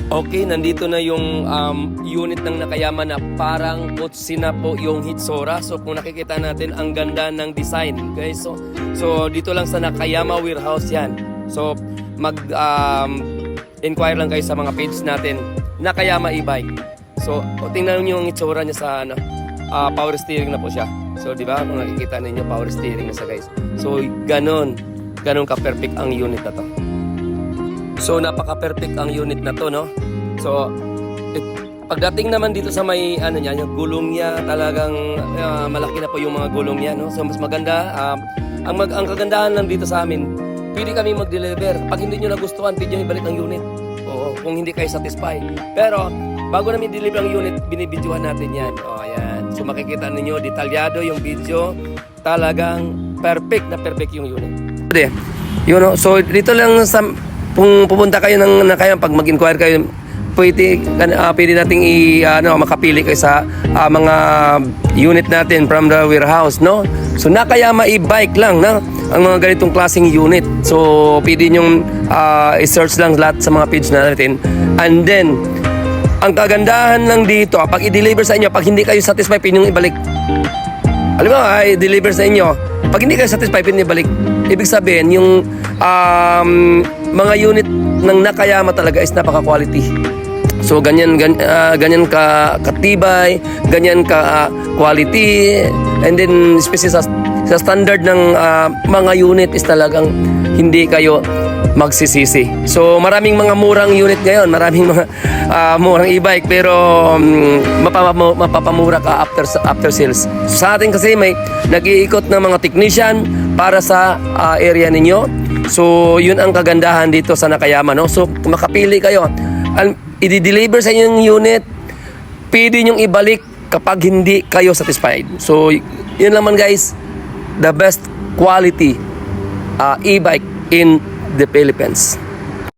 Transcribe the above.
Okay, nandito na yung unit ng Nakayama na parang kotse na po yung Hitsora. So kung nakikita natin, ang ganda ng design, guys. So dito lang sa Nakayama warehouse yan. So inquire lang kayo sa mga page natin, Nakayama e-bike. So tingnan niyo yung Hitsora niya sa power steering na po siya. So di ba kung nakikita ninyo, power steering na siya, guys. So ganon ka-perfect ang unit na to. So napaka-perfect ang unit na to, no? So pagdating naman dito sa may niya, yung gulong niya, talagang malaki na po yung mga gulong niya, no? So mas maganda, ang kagandahan lang dito sa amin, pwede kami mag-deliver. Pag hindi niyo nagustuhan, pwede niyo ibalik ang unit. Oo, kung hindi kayo satisfied. Pero bago namin deliver ang unit, binibidyohan natin yan. O, ayan. So makikita ninyo, detalyado yung video. Talagang perfect yung unit. Yun, no? So dito lang sa kung pupunta kayo ng Nakayama, pag mag-inquire kayo, pwede nating makapili kayo sa mga unit natin from the warehouse, no? So Nakayama e-bike lang, no? Ang mga ganitong klaseng unit. So pwede nyong i-search lang lahat sa mga page natin. And then ang kagandahan lang dito, pag i-deliver sa inyo, pag hindi kayo satisfied, pwede nyong ibalik. Alam mo, i-deliver sa inyo. Pag hindi kayo satisfied, pwede ibalik. Ibig sabihin, yung mga unit ng Nakayama talaga is napaka-quality. So ganyan katibay, ganyan ka quality, and then especially sa standard ng mga unit is talagang hindi kayo magsisisi. So maraming mga murang unit ngayon, maraming mga murang e-bike, pero mapapamura ka after sales. So, sa atin kasi may nag-iikot ng mga technician para sa area ninyo. So yun ang kagandahan dito sa Nakayama, no? So makapili kayo, i-deliver sa inyong unit, pwede nyong ibalik kapag hindi kayo satisfied. So yun naman, guys, the best quality e-bike in the Philippines.